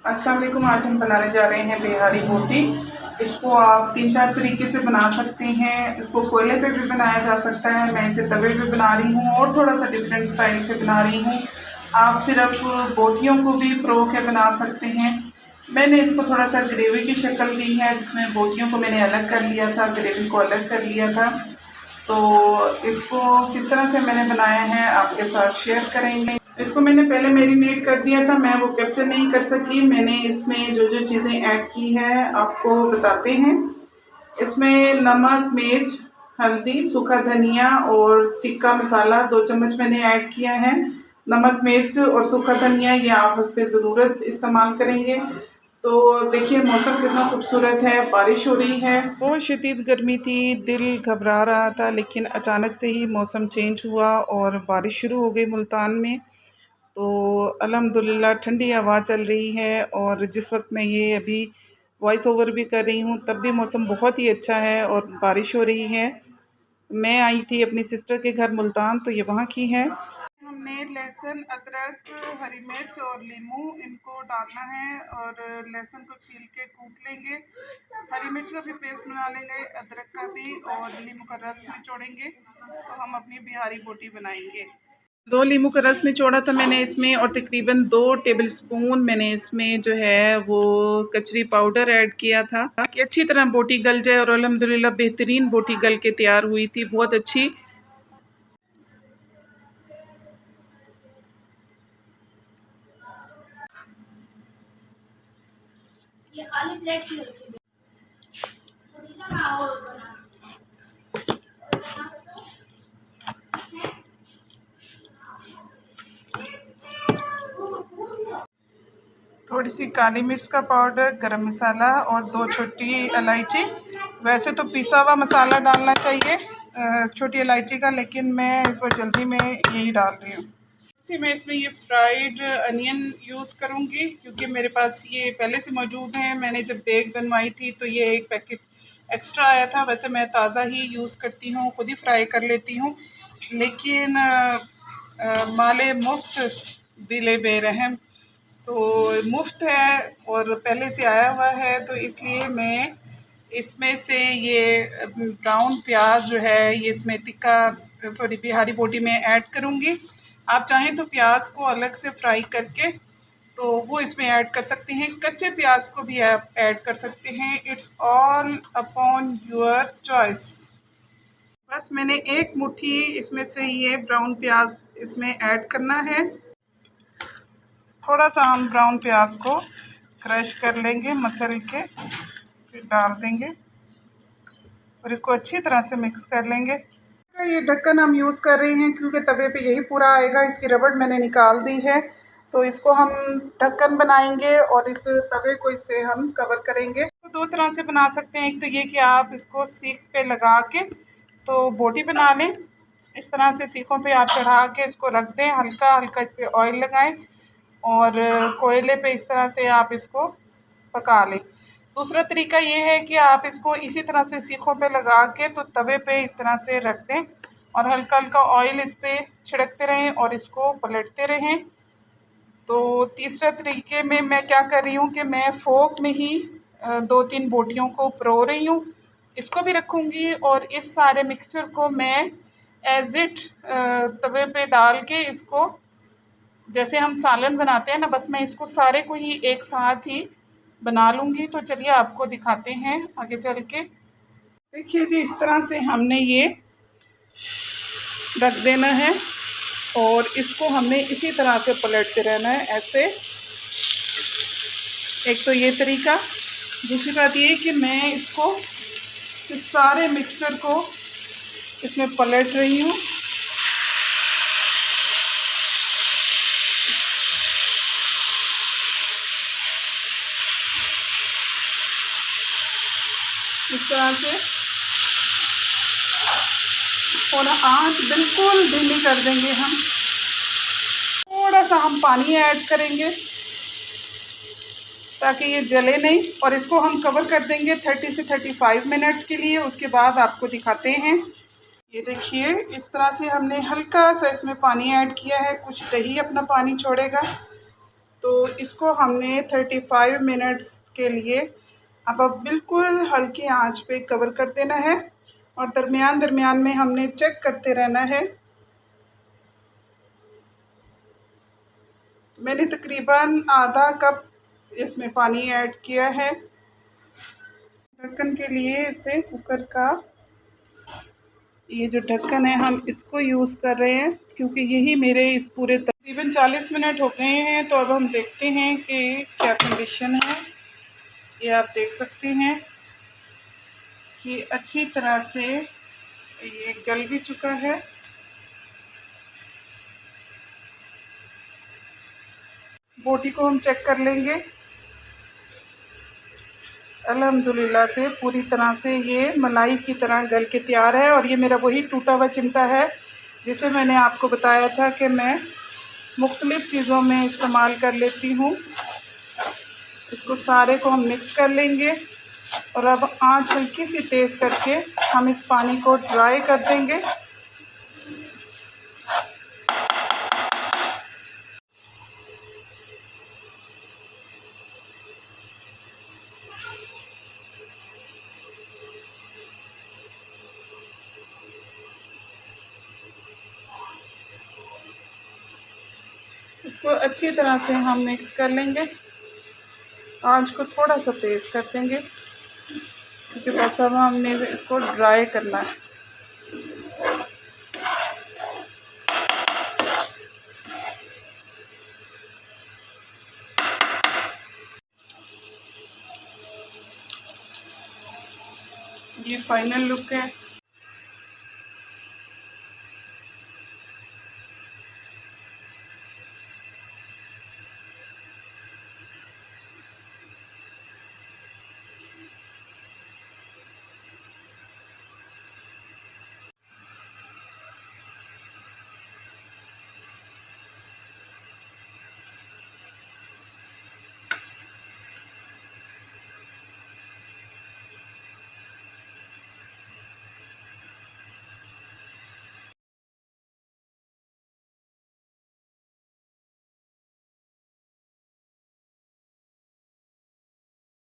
अस्सलाम वालेकुम। आज हम बनाने जा रहे हैं बिहारी बोटी। इसको आप 3-4 तरीके से बना सकते हैं। इसको कोयले पे भी बनाया जा सकता है, मैं इसे तवे पे बना रही हूँ और थोड़ा सा डिफरेंट स्टाइल से बना रही हूँ। आप सिर्फ बोटियों को भी प्रो के बना सकते हैं। मैंने इसको थोड़ा सा ग्रेवी की शक्ल दी है, जिसमें बोटियों को मैंने अलग कर लिया था, ग्रेवी को अलग कर लिया था। तो इसको किस तरह से मैंने बनाया है आपके साथ शेयर करेंगे। इसको मैंने पहले मैरिनेट कर दिया था, मैं वो कैप्चर नहीं कर सकी। मैंने इसमें जो जो चीज़ें ऐड की हैं आपको बताते हैं। इसमें नमक, मिर्च, हल्दी, सूखा धनिया और तिक्का मसाला 2 चम्मच मैंने ऐड किया है। नमक, मिर्च और सूखा धनिया ये आप हस्बे ज़रूरत इस्तेमाल करेंगे। तो देखिए मौसम कितना खूबसूरत है, बारिश हो रही है। बहुत शदीद गर्मी थी, दिल घबरा रहा था, लेकिन अचानक से ही मौसम चेंज हुआ और बारिश शुरू हो गई मुल्तान में। तो अल्हम्दुलिल्लाह ठंडी हवा चल रही है और जिस वक्त मैं ये अभी वॉइस ओवर भी कर रही हूँ तब भी मौसम बहुत ही अच्छा है और बारिश हो रही है। मैं आई थी अपनी सिस्टर के घर मुल्तान, तो ये वहाँ की है। हमने लहसुन, अदरक, हरी मिर्च और नींबू इनको डालना है और लहसुन को छील के कूट लेंगे। हरी मिर्च का भी पेस्ट बना लेंगे, अदरक का भी, और नींबू का रस निचोड़ेंगे। तो हम अपनी बिहारी बोटी बनाएंगे। 2 नींबू का रस निचोड़ा था मैंने इसमें और तकरीबन 2 टेबल स्पून मैंने इसमें जो है वो कचरी पाउडर ऐड किया था कि अच्छी तरह बोटी गल जाए। और अल्हम्दुलिल्लाह बेहतरीन बोटी गल के तैयार हुई थी, बहुत अच्छी। ये खाली प्लेट की थोड़ी सी काली मिर्च का पाउडर, गरम मसाला और 2 छोटी इलायची। वैसे तो पिसा हुआ मसाला डालना चाहिए छोटी इलायची का, लेकिन मैं इस वक्त जल्दी में यही डाल रही हूँ। इसी में इसमें ये फ्राइड अनियन यूज़ करूँगी क्योंकि मेरे पास ये पहले से मौजूद है। मैंने जब देग बनवाई थी तो ये एक पैकेट एक्स्ट्रा आया था। वैसे मैं ताज़ा ही यूज़ करती हूँ, खुद ही फ्राई कर लेती हूँ, लेकिन माले मुफ्त दिले बेरहम। तो मुफ्त है और पहले से आया हुआ है, तो इसलिए मैं इसमें से ये ब्राउन प्याज जो है ये इसमें बिहारी बोटी में ऐड करूँगी। आप चाहें तो प्याज को अलग से फ्राई करके तो वो इसमें ऐड कर सकते हैं, कच्चे प्याज को भी आप ऐड कर सकते हैं। It's all upon your choice. बस मैंने 1 मुट्ठी इसमें से ये ब्राउन प्याज इसमें ऐड करना है। थोड़ा सा हम ब्राउन प्याज को क्रश कर लेंगे, मसल के फिर डाल देंगे और इसको अच्छी तरह से मिक्स कर लेंगे। ये ढक्कन हम यूज़ कर रहे हैं क्योंकि तवे पे यही पूरा आएगा। इसकी रबड़ मैंने निकाल दी है, तो इसको हम ढक्कन बनाएंगे और इस तवे को इससे हम कवर करेंगे। तो 2 तरह से बना सकते हैं। एक तो ये कि आप इसको सीख पे लगा के तो बोटी बना लें। इस तरह से सीखों पे आप चढ़ा के इसको रख दें, हल्का हल्का इस पर ऑयल लगाएं और कोयले पे इस तरह से आप इसको पका लें। दूसरा तरीका ये है कि आप इसको इसी तरह से सीखों पे लगा के तो तवे पे इस तरह से रख दें और हल्का हल्का ऑयल इस पे छिड़कते रहें और इसको पलटते रहें। तो तीसरा तरीके में मैं क्या कर रही हूँ कि मैं फोक में ही 2-3 बोटियों को परो रही हूँ। इसको भी रखूँगी और इस सारे मिक्सचर को मैं एज इट तवे पे डाल के इसको जैसे हम सालन बनाते हैं ना, बस मैं इसको सारे को ही एक साथ ही बना लूँगी। तो चलिए आपको दिखाते हैं आगे चल के। देखिए जी, इस तरह से हमने ये रख देना है और इसको हमने इसी तरह से पलटते रहना है ऐसे। एक तो ये तरीका। दूसरी बात ये कि मैं इसको इस सारे मिक्सचर को इसमें पलट रही हूँ। इस तरह से और आंच बिल्कुल धीमी कर देंगे हम। थोड़ा सा हम पानी ऐड करेंगे ताकि ये जले नहीं और इसको हम कवर कर देंगे 30 से 35 मिनट्स के लिए। उसके बाद आपको दिखाते हैं। ये देखिए, इस तरह से हमने हल्का सा इसमें पानी ऐड किया है, कुछ दही अपना पानी छोड़ेगा। तो इसको हमने 35 मिनट्स के लिए अब बिल्कुल हल्की आंच पे कवर कर देना है और दरमियान दरमियान में हमने चेक करते रहना है। मैंने तकरीबन आधा कप इसमें पानी ऐड किया है। ढक्कन के लिए इसे कुकर का ये जो ढक्कन है हम इसको यूज़ कर रहे हैं क्योंकि यही मेरे इस पूरे तकरीबन 40 मिनट हो गए हैं। तो अब हम देखते हैं कि क्या कंडीशन है। ये आप देख सकते हैं कि अच्छी तरह से ये गल भी चुका है। बोटी को हम चेक कर लेंगे। अल्हम्दुलिल्लाह से पूरी तरह से ये मलाई की तरह गल के तैयार है। और ये मेरा वही टूटा हुआ चिमटा है जिसे मैंने आपको बताया था कि मैं मुख्तलिफ़ चीज़ों में इस्तेमाल कर लेती हूँ। इसको सारे को हम मिक्स कर लेंगे और अब आंच हल्की सी तेज़ करके हम इस पानी को ड्राई कर देंगे। इसको अच्छी तरह से हम मिक्स कर लेंगे। आंच को थोड़ा सा तेज़ कर देंगे क्योंकि बस अब हमने इसको ड्राई करना है। ये फाइनल लुक है।